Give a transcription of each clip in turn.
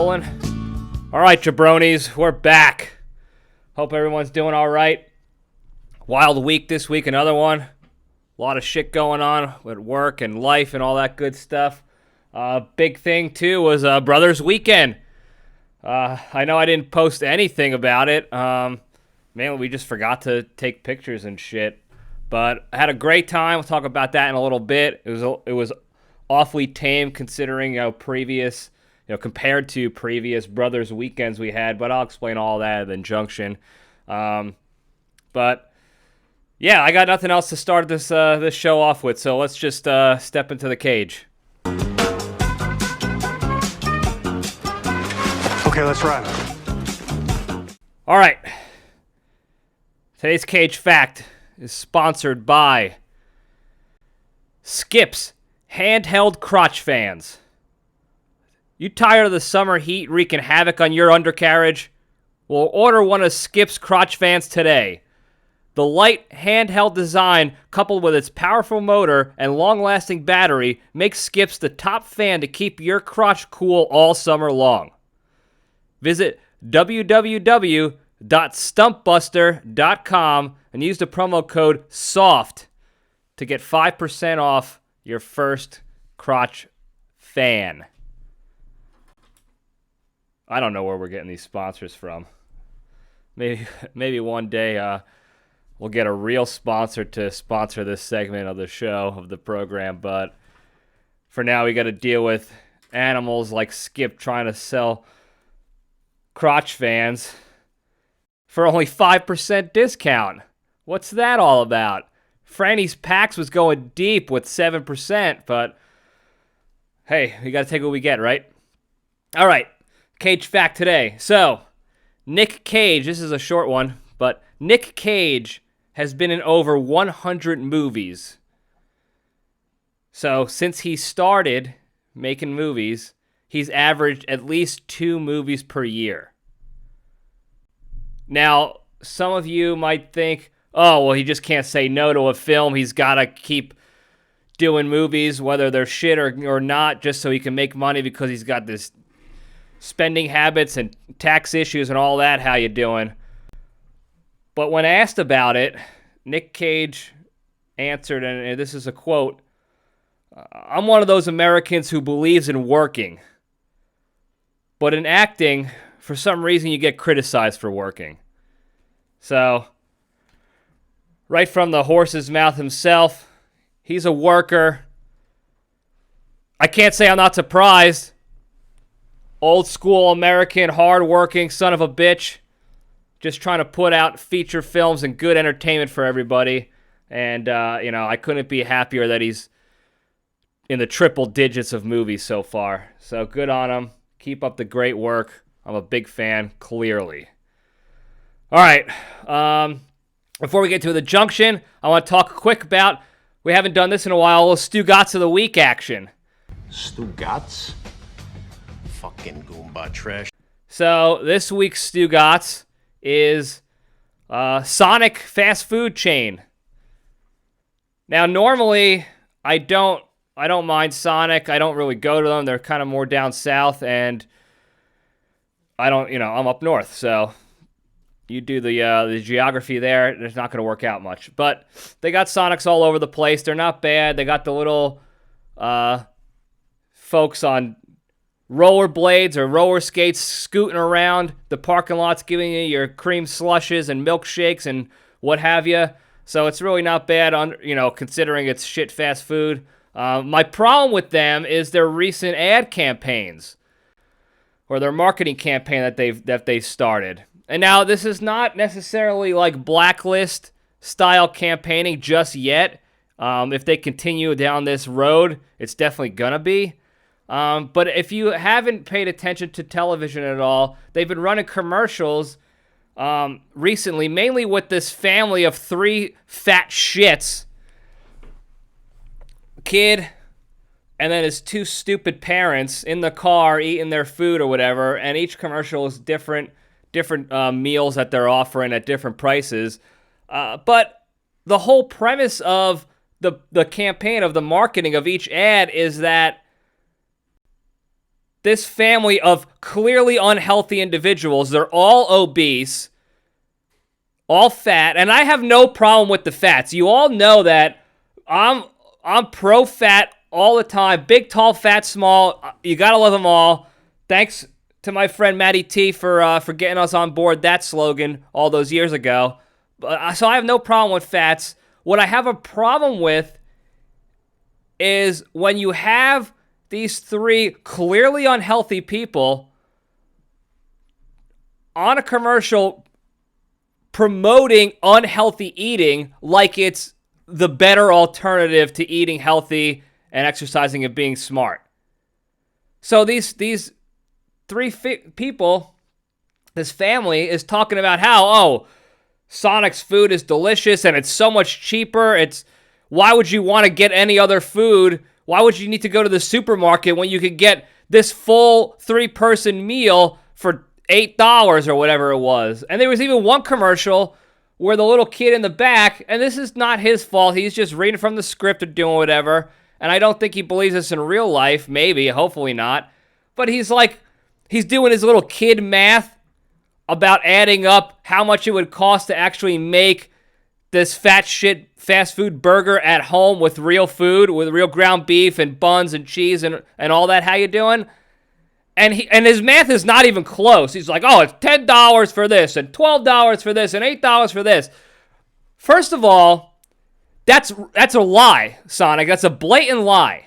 rolling? All right, jabronis, we're back. Hope everyone's doing all right. Wild week this week, another one. A lot of shit going on with work and life and all that good stuff. Big thing, too, was Brothers Weekend. I know I didn't post anything about it. Mainly, we just forgot to take pictures and shit. But I had a great time. We'll talk about that in a little bit. It was awfully tame considering compared to previous Brothers Weekends we had. But I'll explain all that at the junction. But yeah, I got nothing else to start this show off with. So let's just step into the cage. Okay, let's run. All right. Today's cage fact is sponsored by Skips handheld crotch fans. You tired of the summer heat wreaking havoc on your undercarriage? Well, order one of Skips crotch fans today. The light handheld design, coupled with its powerful motor and long-lasting battery, makes Skips the top fan to keep your crotch cool all summer long. Visit www.stumpbuster.com and use the promo code SOFT to get 5% off your first crotch fan. I don't know where we're getting these sponsors from. Maybe one day we'll get a real sponsor to sponsor this segment of the show, of the program, but for now we got to deal with animals like Skip trying to sell crotch fans for only 5% discount. What's that all about? Franny's Packs was going deep with 7%, but hey, we got to take what we get, right? All right, cage fact today. So, Nick Cage, this is a short one, but Nick Cage has been in over 100 movies. So, since he started making movies, he's averaged at least 2 movies per year. Now, some of you might think, oh, well, he just can't say no to a film. He's got to keep doing movies, whether they're shit or not, just so he can make money because he's got this spending habits and tax issues and all that. How you doing? But when asked about it, Nick Cage answered, and this is a quote, "I'm one of those Americans who believes in working. But in acting, for some reason, you get criticized for working." So, right from the horse's mouth himself, he's a worker. I can't say I'm not surprised. Old school American, hard-working son of a bitch. Just trying to put out feature films and good entertainment for everybody. And, I couldn't be happier that he's in the triple digits of movies so far. So good on him. Keep up the great work. I'm a big fan, clearly. All right. Before we get to the junction, I want to talk quick about, we haven't done this in a while, a little Stugotz of the Week action. Stugotz? Fucking Goomba trash. So this week's Stugotz is Sonic fast food chain. Now, normally, I don't mind Sonic. I don't really go to them. They're kind of more down south, and I'm up north, so you do the geography there, it's not going to work out much. But they got Sonics all over the place. They're not bad. They got the little folks on rollerblades or roller skates scooting around the parking lots, giving you your cream slushes and milkshakes and what have you. So it's really not bad, considering it's shit fast food. My problem with them is their recent ad campaigns, or their marketing campaign that they've started. And now this is not necessarily like blacklist style campaigning just yet. If they continue down this road, it's definitely gonna be. But if you haven't paid attention to television at all, they've been running commercials recently, mainly with this family of 3 fat shits. Kid, and then his 2 stupid parents in the car eating their food or whatever, and each commercial is different meals that they're offering at different prices. But the whole premise of the campaign, of the marketing of each ad, is that this family of clearly unhealthy individuals. They're all obese, all fat, and I have no problem with the fats. You all know that I'm pro-fat all the time. Big, tall, fat, small. You gotta love them all. Thanks to my friend Matty T for getting us on board that slogan all those years ago. So I have no problem with fats. What I have a problem with is when you have these three clearly unhealthy people on a commercial promoting unhealthy eating like it's the better alternative to eating healthy and exercising and being smart. So these three people, this family is talking about how, Sonic's food is delicious and it's so much cheaper. Why would you want to get any other food? Why would you need to go to the supermarket when you could get this full 3-person meal for $8 or whatever it was? And there was even one commercial where the little kid in the back, and this is not his fault, he's just reading from the script or doing whatever, and I don't think he believes this in real life, maybe, hopefully not, but he's doing his little kid math about adding up how much it would cost to actually make this fast food burger at home with real food, with real ground beef and buns and cheese and all that. How you doing? And his math is not even close. He's like, it's $10 for this and $12 for this and $8 for this. First of all, that's a lie, Sonic. That's a blatant lie.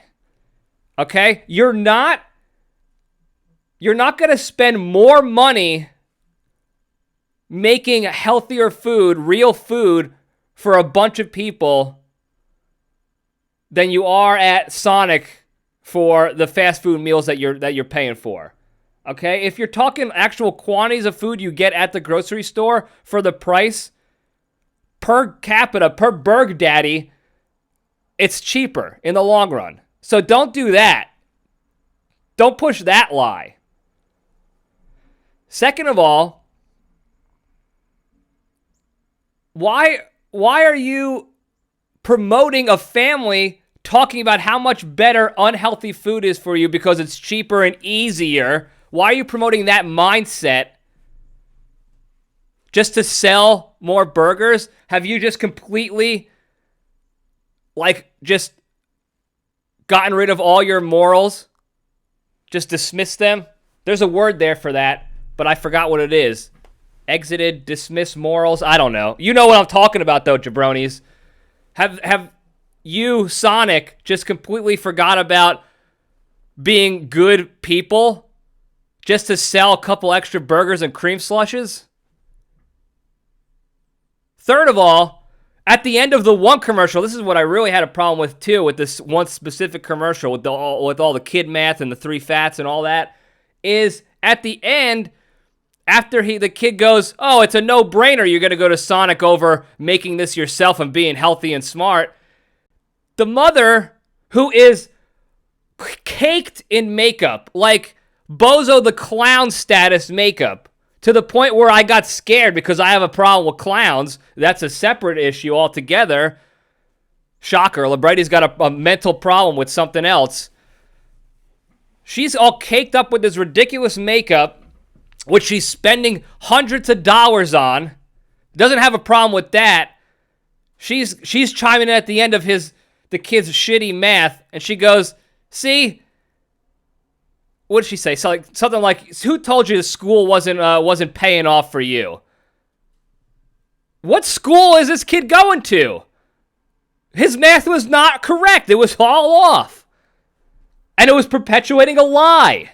Okay? You're not going to spend more money making healthier food, real food, for a bunch of people than you are at Sonic for the fast food meals that you're paying for. Okay? If you're talking actual quantities of food you get at the grocery store for the price per capita, per Berg Daddy, it's cheaper in the long run. So don't do that. Don't push that lie. Second of all, why are you promoting a family talking about how much better unhealthy food is for you because it's cheaper and easier? Why are you promoting that mindset just to sell more burgers? Have you just completely, just gotten rid of all your morals? Just dismissed them? There's a word there for that, but I forgot what it is. Exited, dismissed morals. I don't know. You know what I'm talking about, though, jabronis. Have you, Sonic, just completely forgot about being good people just to sell a couple extra burgers and cream slushes? Third of all, at the end of the one commercial, this is what I really had a problem with, too, with this one specific commercial with all the kid math and the 3 fats and all that, is at the end, after the kid goes, it's a no-brainer, you're going to go to Sonic over making this yourself and being healthy and smart. The mother, who is caked in makeup, like Bozo the Clown status makeup, to the point where I got scared because I have a problem with clowns. That's a separate issue altogether. Shocker, Libretti's got a mental problem with something else. She's all caked up with this ridiculous makeup, which she's spending hundreds of dollars on. Doesn't have a problem with that. She's chiming in at the end of the kid's shitty math, and she goes, see, what did she say? Something like, who told you the school wasn't paying off for you? What school is this kid going to? His math was not correct. It was all off. And it was perpetuating a lie.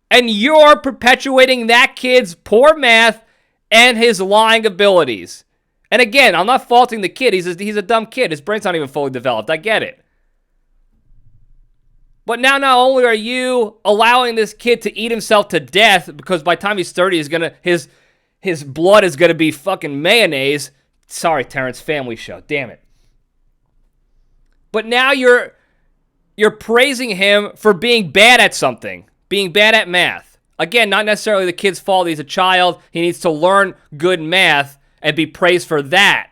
And you're perpetuating that kid's poor math and his lying abilities. And again, I'm not faulting the kid. He's a dumb kid. His brain's not even fully developed. I get it. But now not only are you allowing this kid to eat himself to death, because by the time he's 30, his blood is gonna be fucking mayonnaise. Sorry, Terrence, family show. Damn it. But now you're praising him for being bad at something. Being bad at math. Again, not necessarily the kid's fault. He's a child. He needs to learn good math and be praised for that.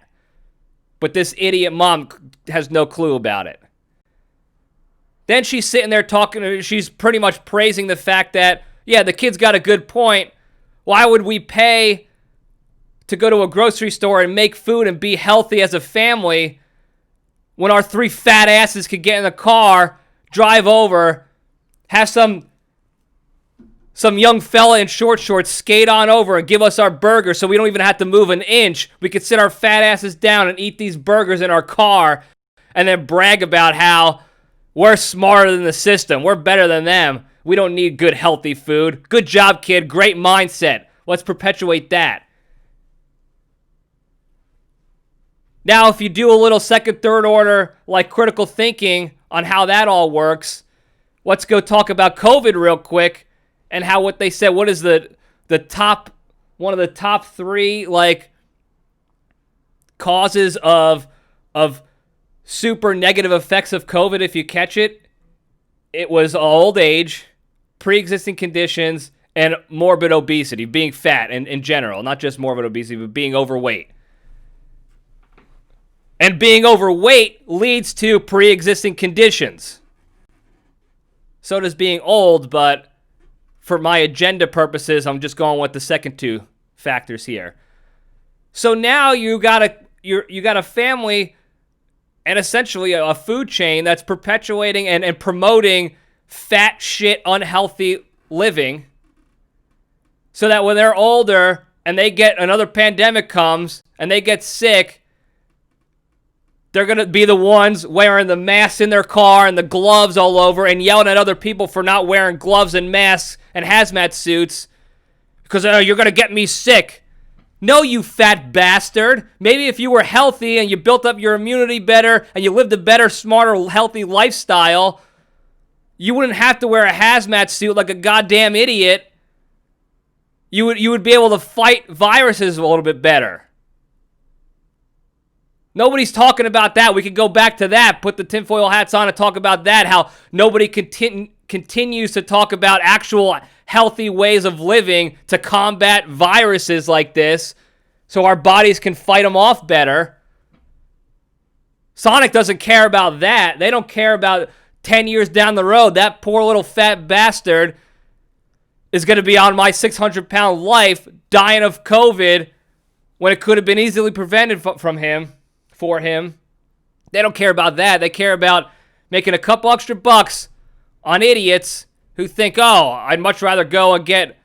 But this idiot mom has no clue about it. Then she's sitting there talking, she's pretty much praising the fact that, yeah, the kid's got a good point. Why would we pay to go to a grocery store and make food and be healthy as a family when our 3 fat asses could get in the car, drive over, have some young fella in short shorts skate on over and give us our burger so we don't even have to move an inch. We could sit our fat asses down and eat these burgers in our car and then brag about how we're smarter than the system. We're better than them. We don't need good, healthy food. Good job, kid. Great mindset. Let's perpetuate that. Now, if you do a little second, third order, like critical thinking on how that all works, let's go talk about COVID real quick and how what they said, what is one of the top 3, like, causes of super negative effects of COVID if you catch it. It was old age, pre-existing conditions, and morbid obesity, being fat in general, not just morbid obesity, but being overweight. And being overweight leads to pre-existing conditions. So does being old, but for my agenda purposes, I'm just going with the second 2 factors here. So now you got a family and essentially a food chain that's perpetuating and promoting fat shit, unhealthy living, so that when they're older and they get another pandemic comes and they get sick, they're going to be the ones wearing the masks in their car and the gloves all over and yelling at other people for not wearing gloves and masks and hazmat suits because you're going to get me sick. No, you fat bastard. Maybe if you were healthy and you built up your immunity better and you lived a better, smarter, healthy lifestyle, you wouldn't have to wear a hazmat suit like a goddamn idiot. You would be able to fight viruses a little bit better. Nobody's talking about that. We could go back to that, put the tinfoil hats on and talk about that, how nobody continues to talk about actual healthy ways of living to combat viruses like this so our bodies can fight them off better. Sonic doesn't care about that. They don't care about 10 years down the road. That poor little fat bastard is going to be on my 600-pound life dying of COVID when it could have been easily prevented for him. They don't care about that. They care about making a couple extra bucks on idiots who think, oh, I'd much rather go and get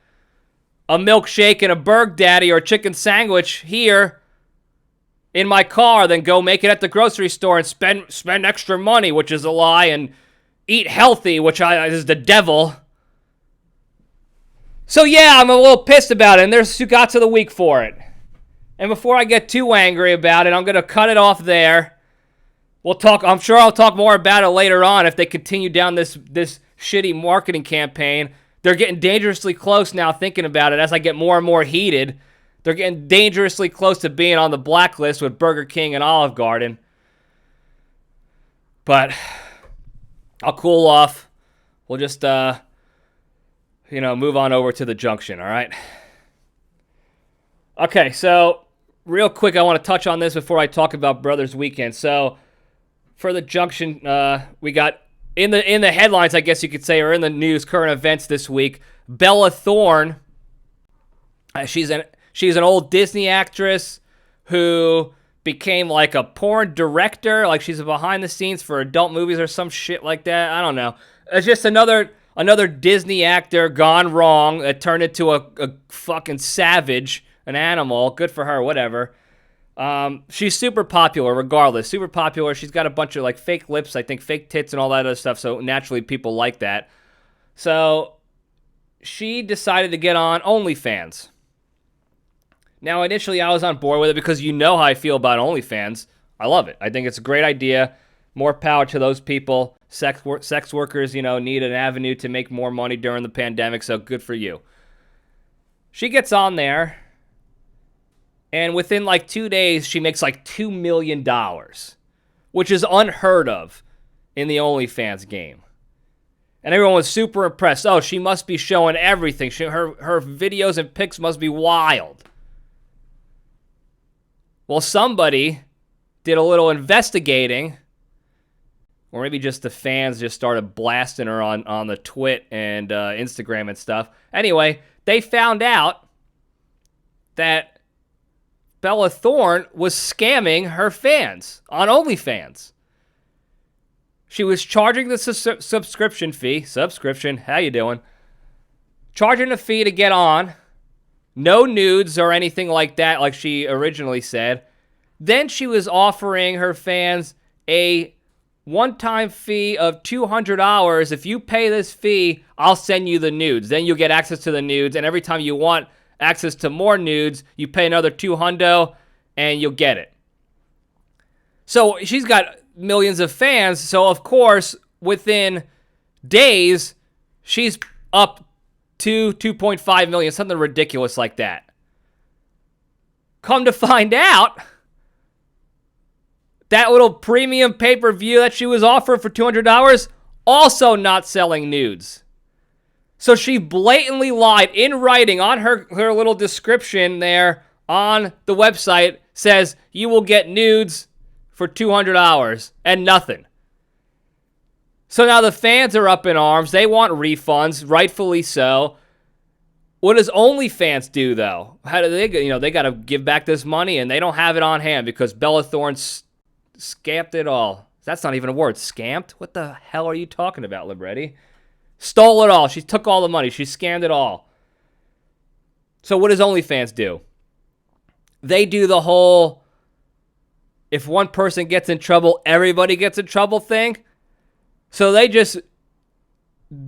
a milkshake and a Berg Daddy or a chicken sandwich here in my car than go make it at the grocery store and spend extra money, which is a lie, and eat healthy, which is the devil. So yeah, I'm a little pissed about it, and there's Sugats of the Week for it. And before I get too angry about it, I'm going to cut it off there. I'm sure I'll talk more about it later on if they continue down this shitty marketing campaign. They're getting dangerously close now thinking about it as I get more and more heated. They're getting dangerously close to being on the blacklist with Burger King and Olive Garden. But I'll cool off. We'll just, move on over to the Junction, all right? Okay, so real quick, I want to touch on this before I talk about Brothers Weekend. So for the Junction, we got in the headlines, I guess you could say, or in the news, current events this week, Bella Thorne. She's an old Disney actress who became like a porn director, like she's behind the scenes for adult movies or some shit like that. I don't know. It's just another Disney actor gone wrong that turned into a fucking savage, an animal. Good for her, whatever. She's super popular regardless. Super popular. She's got a bunch of like fake lips, I think fake tits and all that other stuff. So naturally people like that. So she decided to get on OnlyFans. Now initially I was on board with it because you know how I feel about OnlyFans. I love it. I think it's a great idea. More power to those people. Sex workers, need an avenue to make more money during the pandemic. So good for you. She gets on there. And within like 2 days, she makes like $2 million, which is unheard of in the OnlyFans game. And everyone was super impressed. Oh, she must be showing everything. Her videos and pics must be wild. Well, somebody did a little investigating, or maybe just the fans just started blasting her on the Twit and Instagram and stuff. Anyway, they found out that Bella Thorne was scamming her fans on OnlyFans. She was charging the subscription fee. How you doing? Charging a fee to get on. No nudes or anything like that, like she originally said. Then she was offering her fans a one-time fee of $200. If you pay this fee, I'll send you the nudes. Then you'll get access to the nudes, and every time you want access to more nudes, you pay another $200, and you'll get it. So she's got millions of fans, so of course, within days, she's up to 2.5 million, something ridiculous like that. Come to find out, that little premium pay-per-view that she was offering for $200, also not selling nudes. So she blatantly lied in writing on her little description there on the website, says you will get nudes for $200 and nothing. So now the fans are up in arms. They want refunds, rightfully so. What does OnlyFans do, though? How do they, they got to give back this money, and they don't have it on hand because Bella Thorne scamped it all. That's not even a word. Scamped? What the hell are you talking about, Libretti? Stole it all. She took all the money. She scammed it all. So what does OnlyFans do? They do the whole, if one person gets in trouble, everybody gets in trouble thing. So they just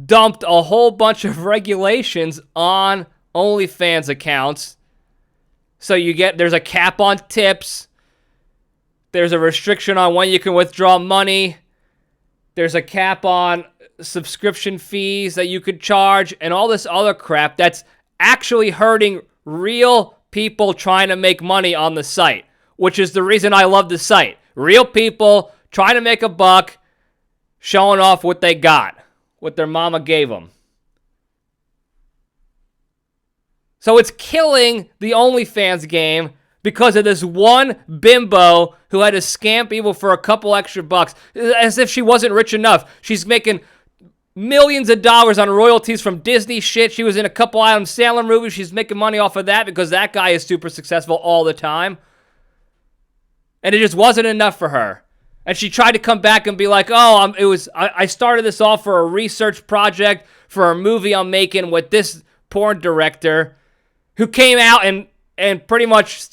dumped a whole bunch of regulations on OnlyFans accounts. So there's a cap on tips. There's a restriction on when you can withdraw money. There's a cap on subscription fees that you could charge and all this other crap that's actually hurting real people trying to make money on the site, which is the reason I love the site. Real people trying to make a buck, showing off what they got, what their mama gave them. So it's killing the OnlyFans game because of this one bimbo who had to scam people for a couple extra bucks, as if she wasn't rich enough. She's making millions of dollars on royalties from Disney shit. She was in a couple Adam Sandler movies. She's making money off of that because that guy is super successful all the time. And it just wasn't enough for her. And she tried to come back and be like, I started this off for a research project for a movie I'm making with this porn director who came out and pretty much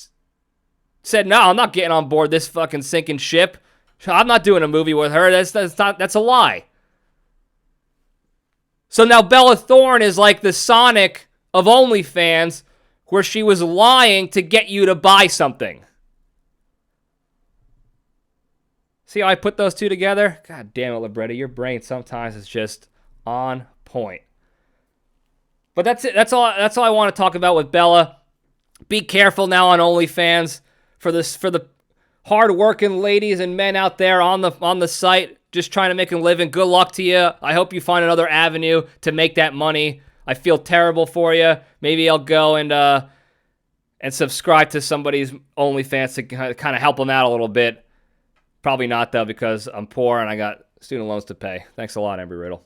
said, no, I'm not getting on board this fucking sinking ship. I'm not doing a movie with her. That's a lie. So now Bella Thorne is like the Sonic of OnlyFans, where she was lying to get you to buy something. See how I put those two together? God damn it, Libretti. Your brain sometimes is just on point. But that's it. That's all I want to talk about with Bella. Be careful now on OnlyFans for the hard-working ladies and men out there on the site just trying to make a living. Good luck to you. I hope you find another avenue to make that money. I feel terrible for you. Maybe I'll go and subscribe to somebody's OnlyFans to kind of help them out a little bit. Probably not, though, because I'm poor and I got student loans to pay. Thanks a lot, Embry Riddle.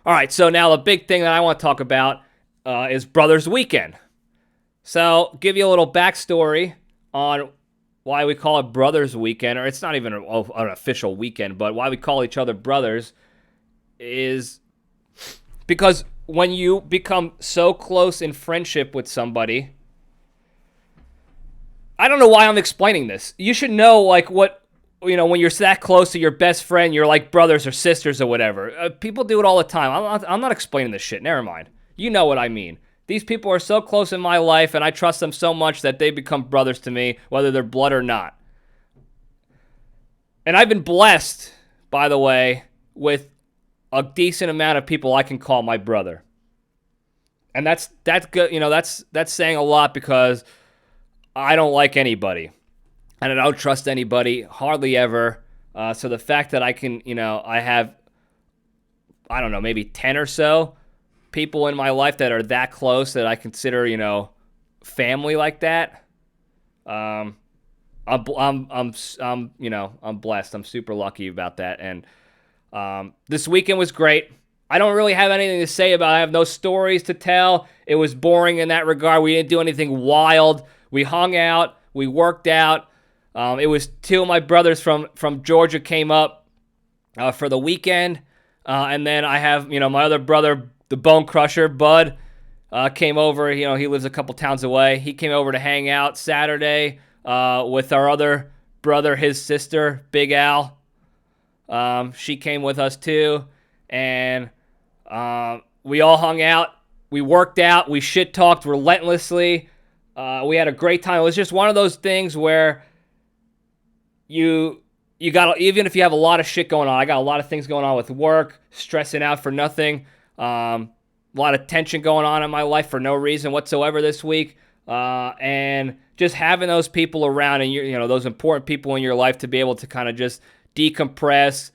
All right, so now the big thing that I want to talk about is Brothers Weekend. So, give you a little backstory on why we call it Brothers Weekend, or it's not even an official weekend, but why we call each other brothers is because when you become so close in friendship with somebody, I don't know why I'm explaining this. You should know, like, what, when you're that close to your best friend, you're like brothers or sisters or whatever. People do it all the time. I'm not explaining this shit. Never mind. You know what I mean. These people are so close in my life, and I trust them so much that they become brothers to me, whether they're blood or not. And I've been blessed, by the way, with a decent amount of people I can call my brother. And that's good. That's saying a lot because I don't like anybody, and I don't trust anybody, hardly ever. So the fact that I can, I have, I don't know, maybe 10 or so people in my life that are that close that I consider, family like that. I'm blessed. I'm super lucky about that. And this weekend was great. I don't really have anything to say about it. I have no stories to tell. It was boring in that regard. We didn't do anything wild. We hung out. We worked out. It was two of my brothers from Georgia came up for the weekend. And then I have, my other brother, the Bone Crusher, Bud, came over. He lives a couple towns away. He came over to hang out Saturday with our other brother, his sister, Big Al. She came with us too. And we all hung out. We worked out. We shit talked relentlessly. We had a great time. It was just one of those things where you got, even if you have a lot of shit going on, I got a lot of things going on with work, stressing out for nothing, a lot of tension going on in my life for no reason whatsoever this week, and just having those people around and those important people in your life to be able to kind of just decompress,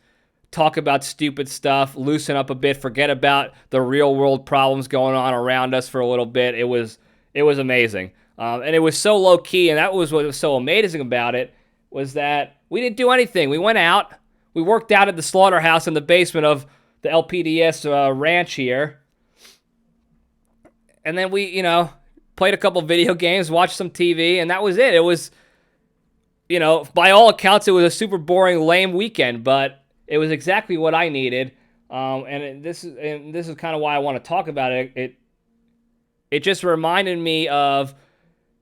talk about stupid stuff, loosen up a bit, forget about the real world problems going on around us for a little bit. It was amazing, and it was so low key, and that was what was so amazing about it, was that we didn't do anything. We went out, we worked out at the slaughterhouse in the basement of the LPDS ranch here, and then we, played a couple video games, watched some TV, and that was it. It was, by all accounts, it was a super boring, lame weekend, but it was exactly what I needed. This is kind of why I want to talk about it. It just reminded me of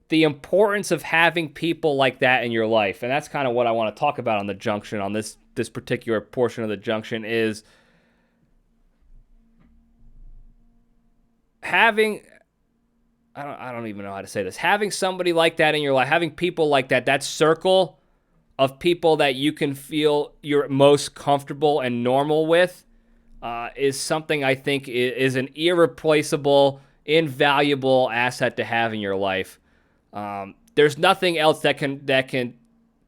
the importance of having people like that in your life. And that's kind of what I want to talk about on the junction, on this particular portion of the junction, is having, I don't even know how to say this, having somebody like that in your life, having people like that circle of people that you can feel you're most comfortable and normal with, is something I think is an irreplaceable, invaluable asset to have in your life. There's nothing else that can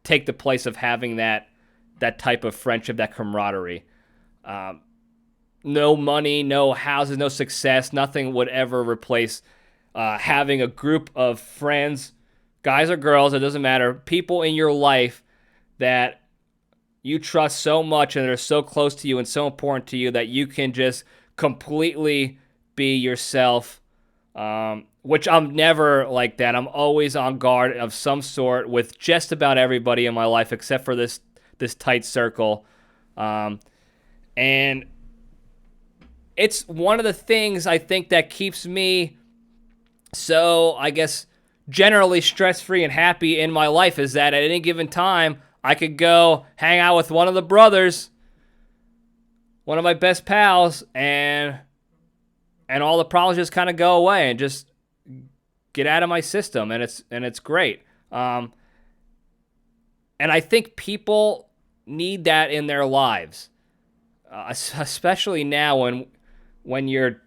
take the place of having that type of friendship, that camaraderie. No money, no houses, no success, nothing would ever replace having a group of friends, guys or girls, it doesn't matter, people in your life that you trust so much and are so close to you and so important to you that you can just completely be yourself. Which I'm never like that. I'm always on guard of some sort with just about everybody in my life except for this tight circle. And it's one of the things I think that keeps me so, I guess, generally stress-free and happy in my life, is that at any given time, I could go hang out with one of the brothers, one of my best pals, and all the problems just kind of go away and just get out of my system, and it's great. And I think people need that in their lives, especially now when you're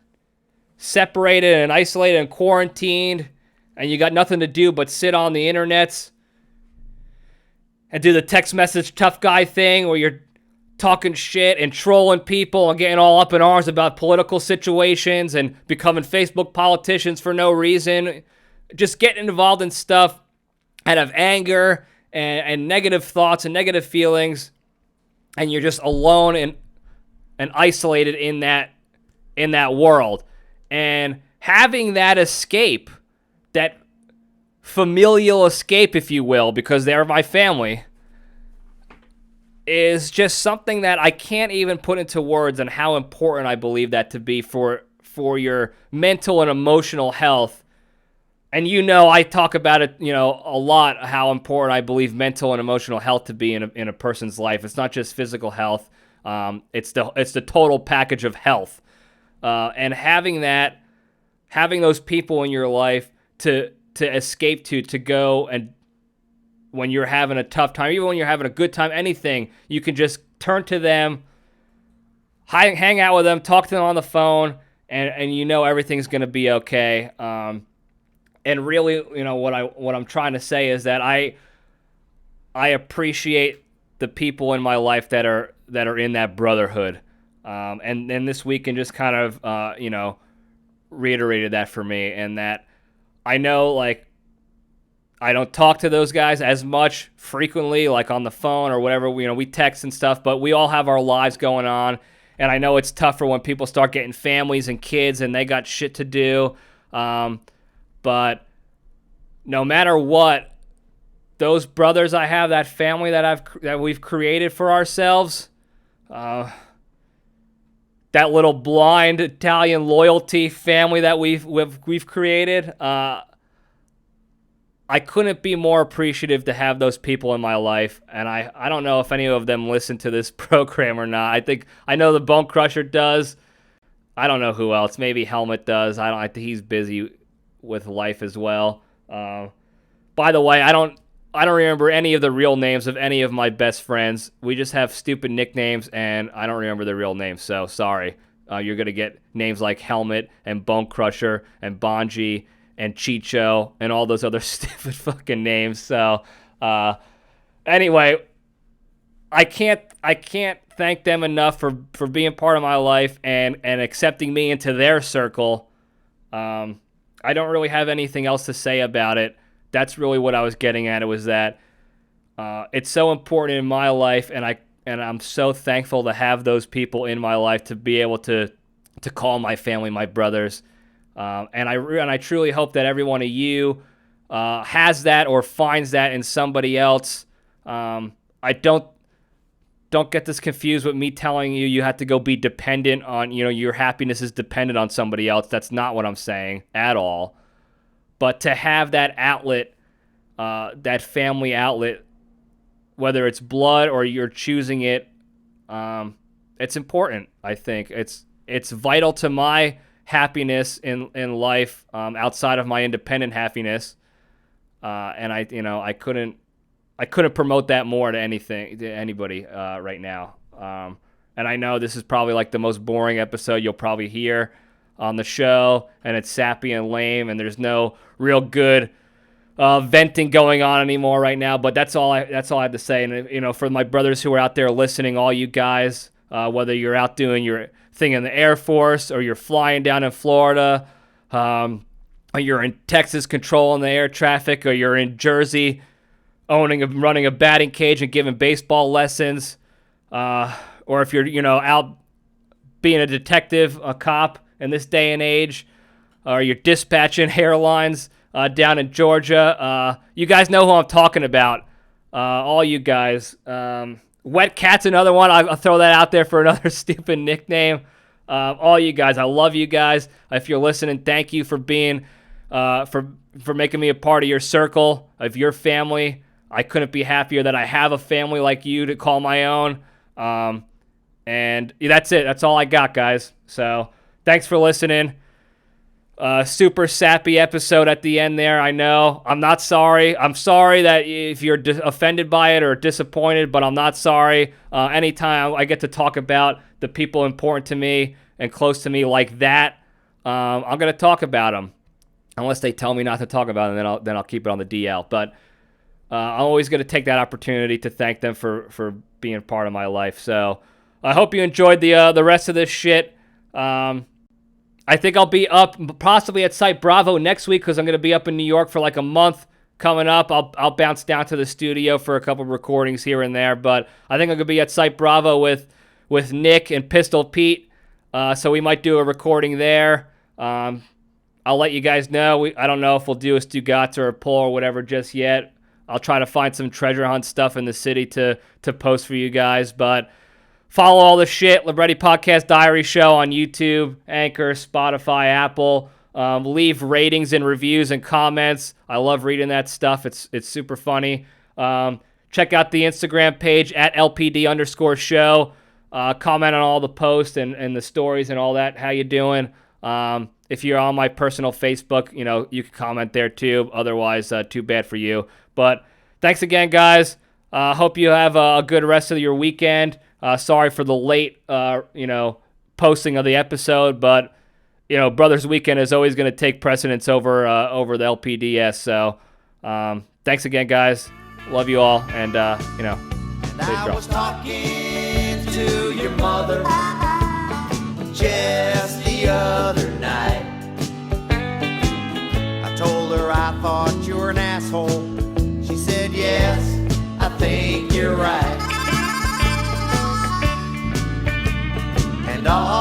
separated and isolated and quarantined, and you got nothing to do but sit on the internets and do the text message tough guy thing where you're talking shit and trolling people and getting all up in arms about political situations and becoming Facebook politicians for no reason. Just getting involved in stuff out of anger and negative thoughts and negative feelings, and you're just alone and isolated in that world. And having that escape, that familial escape, if you will, because they're my family, is just something that I can't even put into words on how important I believe that to be for your mental and emotional health. And I talk about it, a lot, how important I believe mental and emotional health to be in a person's life. It's not just physical health. It's the total package of health. And having those people in your life to escape to go, and when you're having a tough time, even when you're having a good time, anything, you can just turn to them, hang out with them, talk to them on the phone, and everything's going to be okay. And really, what I'm trying to say is that I appreciate the people in my life that are in that brotherhood. And then this weekend just kind of, reiterated that for me, and that I know, like, I don't talk to those guys as much frequently, like on the phone or whatever. We text and stuff, but we all have our lives going on. And I know it's tougher when people start getting families and kids and they got shit to do. But no matter what, those brothers I have, that family that we've created for ourselves, that little blind Italian loyalty family that we've created, I couldn't be more appreciative to have those people in my life, and I don't know if any of them listen to this program or not. I know the Bone Crusher does. I don't know who else. Maybe Helmet does. I think he's busy with life as well. By the way, I don't remember any of the real names of any of my best friends. We just have stupid nicknames, and I don't remember the real names. So sorry. You're gonna get names like Helmet and Bone Crusher and Bonji and Chicho, and all those other stupid fucking names. So, anyway, I can't thank them enough for being part of my life and accepting me into their circle. I don't really have anything else to say about it. That's really what I was getting at. It was that it's so important in my life, and I'm so thankful to have those people in my life to be able to call my family my brothers. And I truly hope that every one of you has that or finds that in somebody else. I don't get this confused with me telling you have to go be dependent on, your happiness is dependent on somebody else. That's not what I'm saying at all. But to have that outlet, that family outlet, whether it's blood or you're choosing it, it's important. I think it's vital to my happiness in life, outside of my independent happiness, and I couldn't promote that more to anybody right now. And I know this is probably like the most boring episode you'll probably hear on the show, and it's sappy and lame, and there's no real good venting going on anymore right now. But that's all I have to say. And for my brothers who are out there listening, all you guys, whether you're out doing your thing in the Air Force, or you're flying down in Florida, or you're in Texas controlling the air traffic, or you're in Jersey running a batting cage and giving baseball lessons, or if you're out being a detective, a cop in this day and age, or you're dispatching airlines down in Georgia, you guys know who I'm talking about. All you guys. Wet Cat's another one. I'll throw that out there for another stupid nickname. All you guys, I love you guys. If you're listening, thank you for being, for making me a part of your circle, of your family. I couldn't be happier that I have a family like you to call my own. And that's it. That's all I got, guys. So thanks for listening. Super sappy episode at the end there. I know. I'm not sorry. I'm sorry that if you're offended by it or disappointed, but I'm not sorry. Anytime I get to talk about the people important to me and close to me like that, I'm going to talk about them. Unless they tell me not to talk about them, then I'll keep it on the DL. But I'm always going to take that opportunity to thank them for being part of my life. So I hope you enjoyed the rest of this shit. I think I'll be up possibly at Site Bravo next week because I'm going to be up in New York for like a month coming up. I'll bounce down to the studio for a couple recordings here and there, but I think I'm going to be at Site Bravo with Nick and Pistol Pete, so we might do a recording there. I'll let you guys know. I don't know if we'll do a Stugats or a Pull or whatever just yet. I'll try to find some treasure hunt stuff in the city to post for you guys, but follow all the shit, Libretti Podcast Diary Show on YouTube, Anchor, Spotify, Apple. Leave ratings and reviews and comments. I love reading that stuff. It's super funny. Check out the Instagram page at LPD_show. Comment on all the posts and the stories and all that. How you doing? If you're on my personal Facebook, you can comment there too. Otherwise, too bad for you. But thanks again, guys. Hope you have a good rest of your weekend. Sorry for the late, posting of the episode, but Brothers Weekend is always going to take precedence over the LPDS. So, thanks again, guys. Love you all, and I was talking to your mother just the other night. I told told her I thought you were an asshole. She said, yes, I think you're right. And all